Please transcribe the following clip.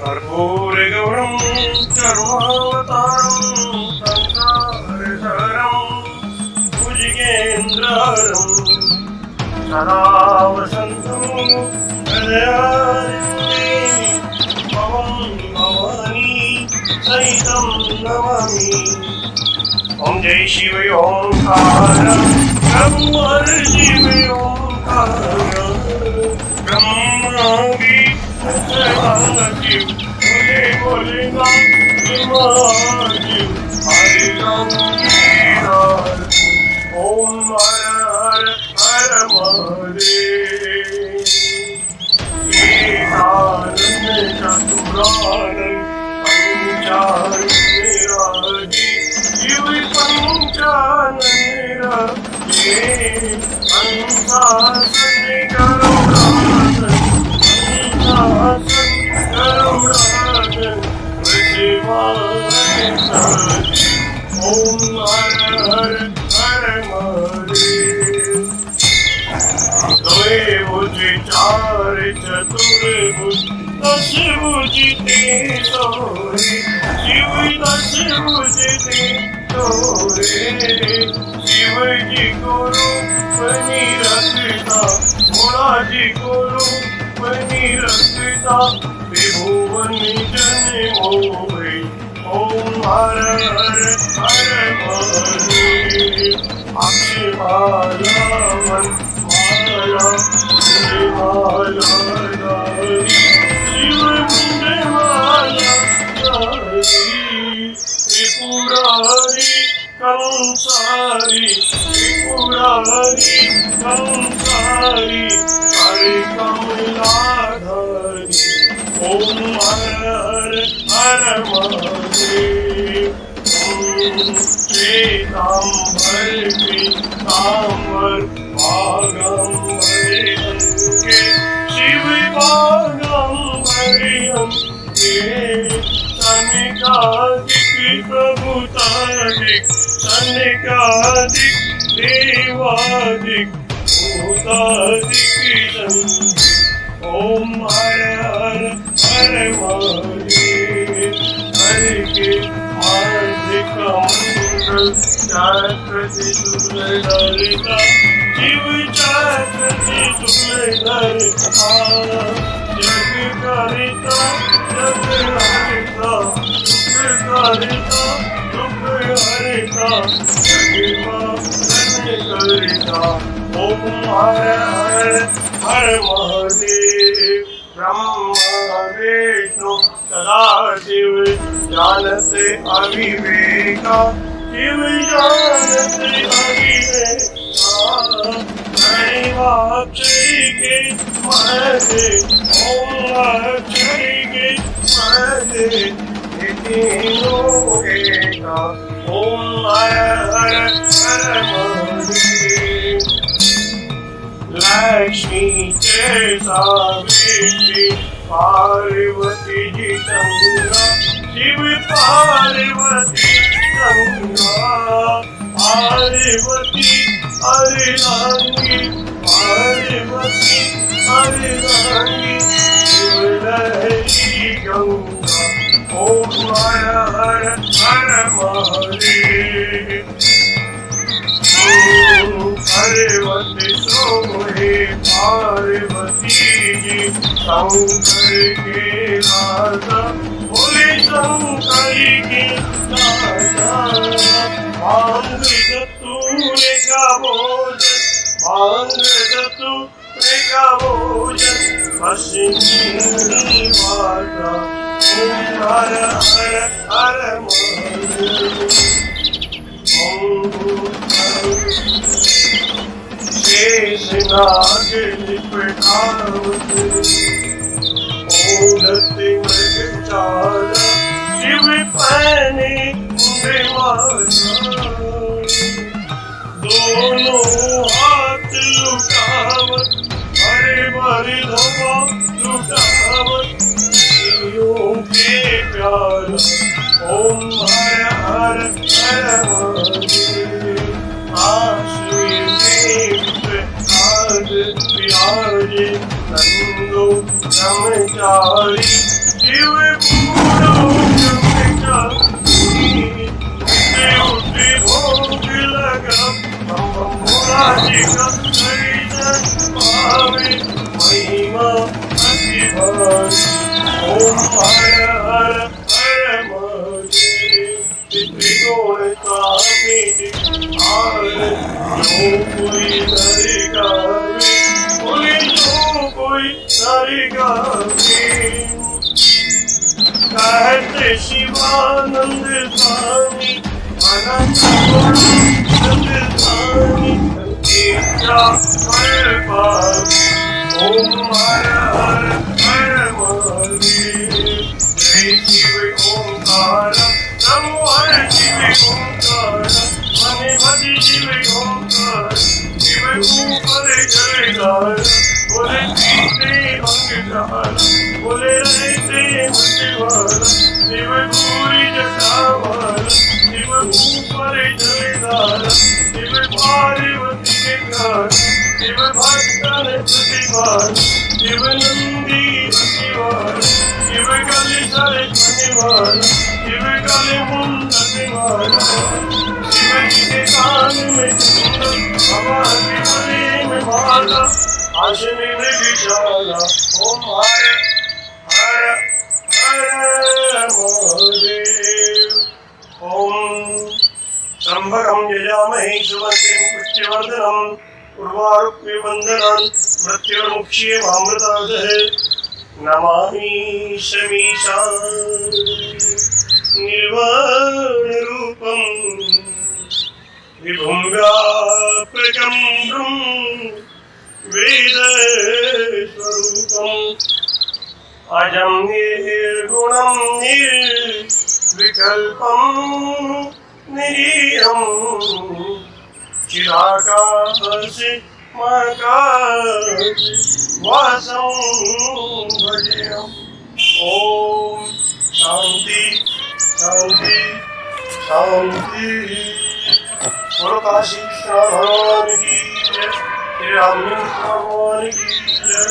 कर्पूरगौरं चर्मावतारं संसारसारं भुजगेन्द्रहरं सदा वसन्तं हृदयारण्ये भवं भवानी सहितं नमामि। ओम जय शिव ओंकार ब्रह्म शिव ओंकार ब्रह्मा शिव बोले बोले शिव हरे राम ओम हर हर हर महादेव एकानंद चतुरानंद पंचानंद शिव पंचानंद अंशासन गरुड़ासन अंशासन गरुड़ासन ओम हर हर हर महादेव। द्वय भुज चार चतुर्भुज दश भुज ते सोरे शिव दश भुज ते सोरे शिव जी को रूप निरखता भोला जी को रूप निरखता त्रिभुवन जन मोहे ओम हर हर हर महादेव। अक्षमाला मन माला माला शिव मुंडे माला त्रिपुरारी कंसारी त्रिपुरारी कंसारी हरे कमलाधारी ओम हर हर हर महादेव। श्वेतांबर पीतांबर भागंबर अंके शिव भागंबर अंके सनिकादिक प्रभुतादिक सनिकादिक देवादिक भूतादिक ओम हर हर हर महादेव। हरि के मार्गिक मंगल चक्रति सुललिता शिव चक्रति सुललिता जग करिता जग हरिता दुख करिता दुख हरिता जग करिता ओम हर हर हर महादेव। ब्रह्मा विष्णु सदाशिव जानते अविवेका शिव जानते अविवेका अक्षय के महे ओम अक्षय के महे तीनों एका ओम हर हर हर महादेव। लक्ष्मी के सावित्री पार्वती जी गंगा शिव पार्वती गंगा पार्वती हरिरांगी पार्वती हरिरांगी शिव लहरी गंगा ओम हर हर हर महादेव। पार्वती सोहे पार्वती जी शंकर के राजा बोले शंकर के राजा भांग धतूरे का भोजन भांग धतूरे का भोजन पश्चिमी माता ओम हर हर हर महादेव। शेषनाग लिपटावत ओढ़ते मृगचारा शिव पहने माला दोनों हाथ लुटावत हरे भरे धवा लुटावत शिवों के प्यारा ओम हर हर हर महादेव। विराजे नंदो ब्रह्मचारी शिव पूरो ब्रह्मचारी उठे भोग लगा भोला जी का दर्शन पावे महिमा अति भारी ओम हर हर हर महादेव त्रिगुण स्वामी आर जो कोई नर गावे बोले जो कोई नर गावे कहते शिवानंद स्वामी अनंत स्वामी इच्छा हर पावे ओम हर हर हर महादेव जय शिव ओंकार नमो हर शिव ओंकार मने भजी शिव ओंकार शिव ऊपर जयकार बोले पीते अंगदार बोले रहते मतिवार शिव पूरी जटावार शिव ऊपर जयकार शिव पार्वती के प्यार शिव भक्तन प्रतिवार शिव नंदी प्रतिवार शिव कलि सर प्रतिवार शिव कलि मुंड प्रतिवार शिव जी के कान में कुंडल बाबा के गले में माला आशने में विशाला ओम हर हर हर महादेव ओम त्र्यंबकं यजामहे सुगन्धिं पुष्टिवर्धनम् उर्वारुकमिबन्धनान् मृत्युर्मुक्षीयमामृतादः नमामि शमीशान् निर्वाणरूपं विभुं व्यापकं वेदस्वरूपम् अजं निर्गुणं निर्विकल्पं निरीयम् चिराकाशे महाकाशे वासं भजेयम् ओम शांति शांति शांति। बोलो काशी विश्वनाथ भगवान की जय, श्री रामचंद्र भगवान की जय।